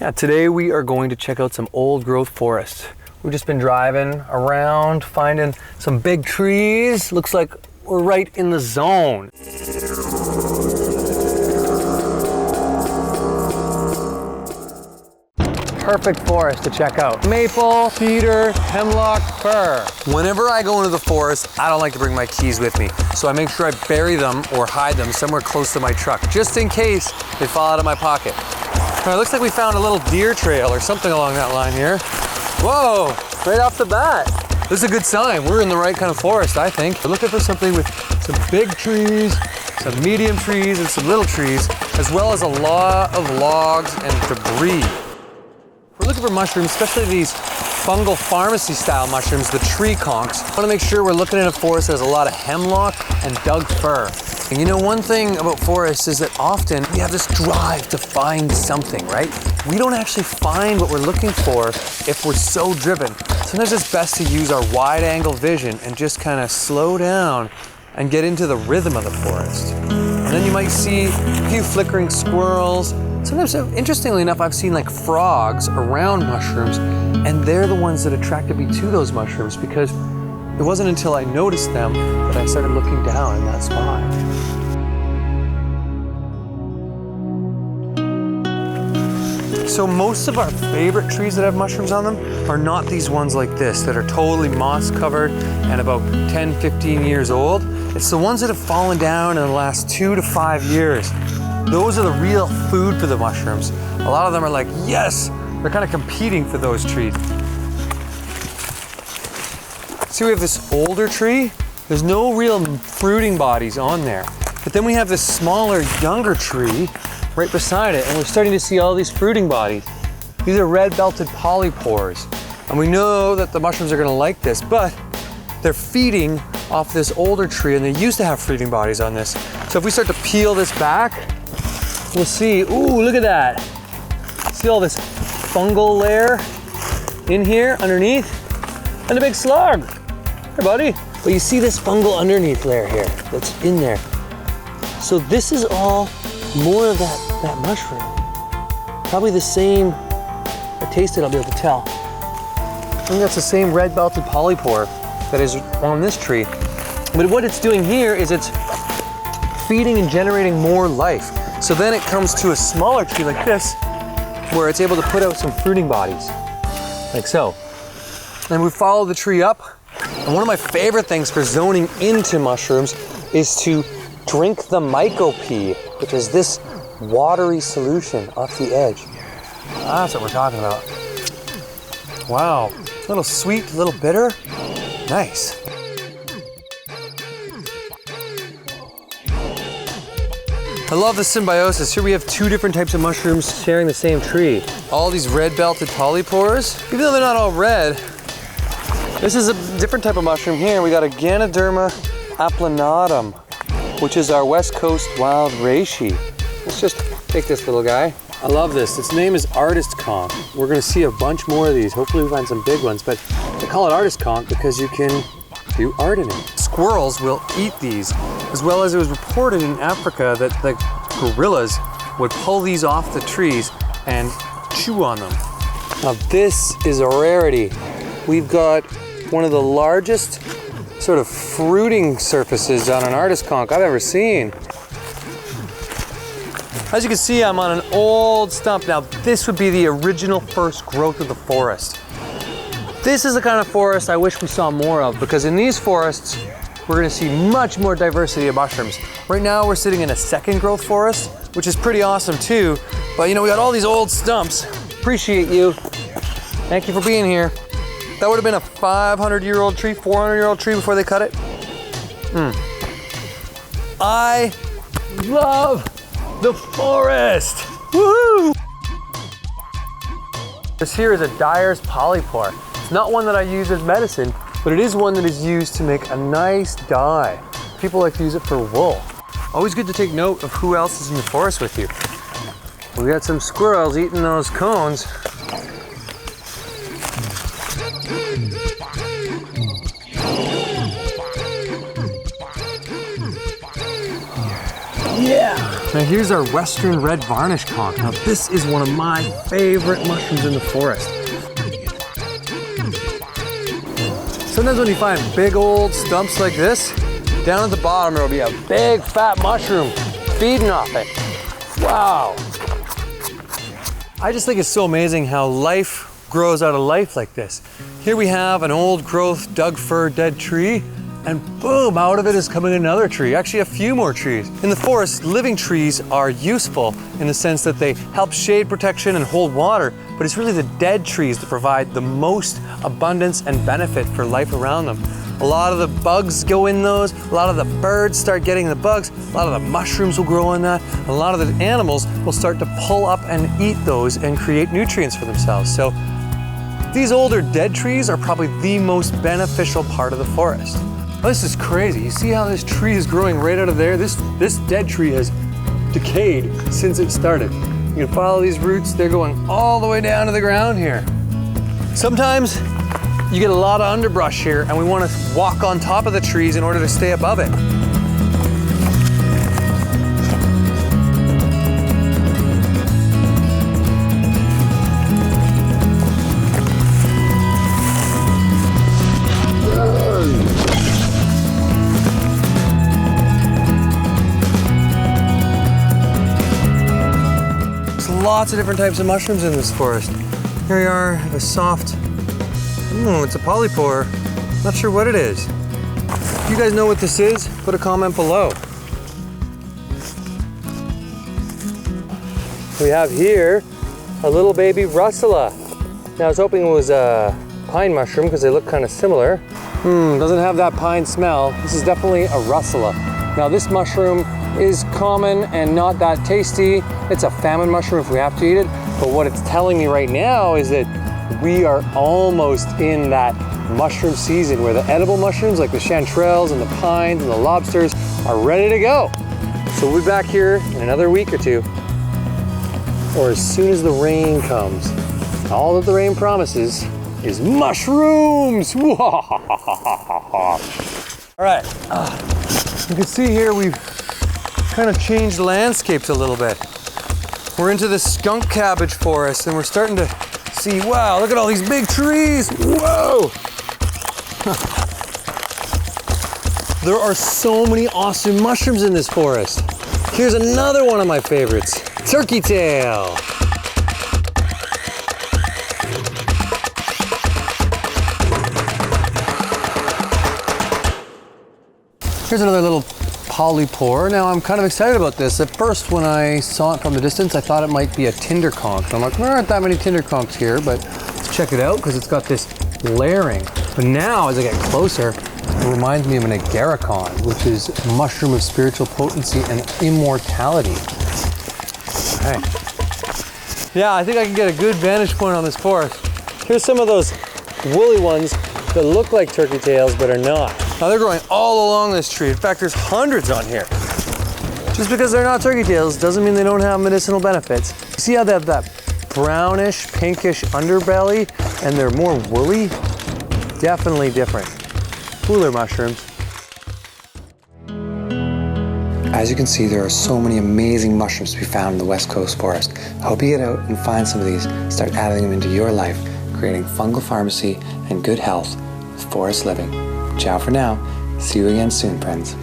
Yeah, today we are going to check out some old growth forests. We've just been driving around, finding some big trees. Looks like we're right in the zone. Perfect forest to check out. Maple, cedar, hemlock, fir. Whenever I go into the forest, I don't like to bring my keys with me. So I make sure I bury them or hide them somewhere close to my truck, just in case they fall out of my pocket. All right, looks like we found a little deer trail or something along that line here. Whoa, right off the bat. This is a good sign. We're in the right kind of forest, I think. We're looking for something with some big trees, some medium trees, and some little trees, as well as a lot of logs and debris. We're looking for mushrooms, especially these fungal pharmacy style mushrooms, the tree conchs. I want to make sure we're looking in a forest that has a lot of hemlock and Doug fir. And you know, one thing about forests is that often we have this drive to find something, right? We don't actually find what we're looking for if we're so driven. Sometimes it's best to use our wide angle vision and just kind of slow down and get into the rhythm of the forest. And then you might see a few flickering squirrels. Sometimes, interestingly enough, I've seen like frogs around mushrooms, and they're the ones that attracted me to those mushrooms, because it wasn't until I noticed them that I started looking down in that spot. So most of our favorite trees that have mushrooms on them are not these ones like this that are totally moss covered and about 10, 15 years old. It's the ones that have fallen down in the last 2 to 5 years. Those are the real food for the mushrooms. A lot of them are like, yes, they're kind of competing for those trees. See, we have this older tree. There's no real fruiting bodies on there. But then we have this smaller, younger tree right beside it, and we're starting to see all these fruiting bodies. These are red-belted polypores. And we know that the mushrooms are gonna like this, but they're feeding off this older tree, and they used to have fruiting bodies on this. So if we start to peel this back, we'll see, ooh, look at that. See all this fungal layer in here underneath? And a big slug. Hey, buddy. But you see this fungal underneath layer here that's in there. So this is all more of that mushroom. Probably the same, I taste it, I'll be able to tell. I think that's the same red-belted polypore that is on this tree. But what it's doing here is it's feeding and generating more life. So then it comes to a smaller tree like this, where it's able to put out some fruiting bodies, like so. And we follow the tree up. And one of my favorite things for zoning into mushrooms is to drink the mycopea, which is this watery solution off the edge. That's what we're talking about. Wow, a little sweet, a little bitter. Nice. I love the symbiosis. Here we have 2 different types of mushrooms sharing the same tree. All these red-belted polypores, even though they're not all red, this is a different type of mushroom here. We got a Ganoderma applanatum, which is our West Coast wild reishi. Let's just take this little guy. I love this. Its name is artist conch. We're gonna see a bunch more of these. Hopefully we find some big ones, but they call it artist conch because you can do art in it. Squirrels will eat these, as well as it was reported in Africa that the gorillas would pull these off the trees and chew on them. Now this is a rarity. We've got one of the largest sort of fruiting surfaces on an artist conch I've ever seen. As you can see, I'm on an old stump. Now this would be the original first growth of the forest. This is the kind of forest I wish we saw more of, because in these forests, we're gonna see much more diversity of mushrooms. Right now, we're sitting in a second growth forest, which is pretty awesome too. But you know, we got all these old stumps. Appreciate you. Thank you for being here. That would have been a 500-year-old tree, 400-year-old tree before they cut it. I love the forest. Woohoo! This here is a Dyer's polypore. It's not one that I use as medicine, but it is one that is used to make a nice dye. People like to use it for wool. Always good to take note of who else is in the forest with you. We got some squirrels eating those cones. Yeah! Now here's our Western red varnish conch. Now this is one of my favorite mushrooms in the forest. Sometimes when you find big old stumps like this, down at the bottom there will be a big fat mushroom feeding off it. Wow. I just think it's so amazing how life grows out of life like this. Here we have an old growth Doug fir dead tree, and boom, out of it is coming another tree, actually a few more trees. In the forest, living trees are useful in the sense that they help shade protection and hold water, but it's really the dead trees that provide the most abundance and benefit for life around them. A lot of the bugs go in those, a lot of the birds start getting the bugs, a lot of the mushrooms will grow in that, and a lot of the animals will start to pull up and eat those and create nutrients for themselves. So these older dead trees are probably the most beneficial part of the forest. This is crazy. You see how this tree is growing right out of there? This dead tree has decayed since it started. You can follow these roots. They're going all the way down to the ground here. Sometimes you get a lot of underbrush here and we want to walk on top of the trees in order to stay above it. Lots of different types of mushrooms in this forest. Here we are, the soft, it's a polypore. Not sure what it is. If you guys know what this is, put a comment below. We have here a little baby russula. Now I was hoping it was a pine mushroom because they look kind of similar. Doesn't have that pine smell. This is definitely a russula. Now this mushroom is common and not that tasty. It's a famine mushroom if we have to eat it, but what it's telling me right now is that we are almost in that mushroom season where the edible mushrooms like the chanterelles and the pines and the lobsters are ready to go. So we'll be back here in another week or two, or as soon as the rain comes. All that the rain promises is mushrooms! All right, you can see here we've kind of changed landscapes a little bit. We're into the skunk cabbage forest and we're starting to see, wow, look at all these big trees. Whoa! There are so many awesome mushrooms in this forest. Here's another one of my favorites, turkey tail. Here's another little polypore. Now I'm kind of excited about this. At first when I saw it from the distance, I thought it might be a tinder conch. I'm like, there aren't that many tinder conchs here, but let's check it out because it's got this layering. But now as I get closer, it reminds me of an agaricon, which is a mushroom of spiritual potency and immortality. Okay. Yeah, I think I can get a good vantage point on this forest. Here's some of those woolly ones that look like turkey tails but are not. Now they're growing all along this tree. In fact, there's hundreds on here. Just because they're not turkey tails doesn't mean they don't have medicinal benefits. See how they have that brownish, pinkish underbelly and they're more woolly? Definitely different. Cooler mushrooms. As you can see, there are so many amazing mushrooms to be found in the West Coast forest. I hope you get out and find some of these, start adding them into your life, creating fungal pharmacy and good health with forest living. Ciao for now. See you again soon, friends.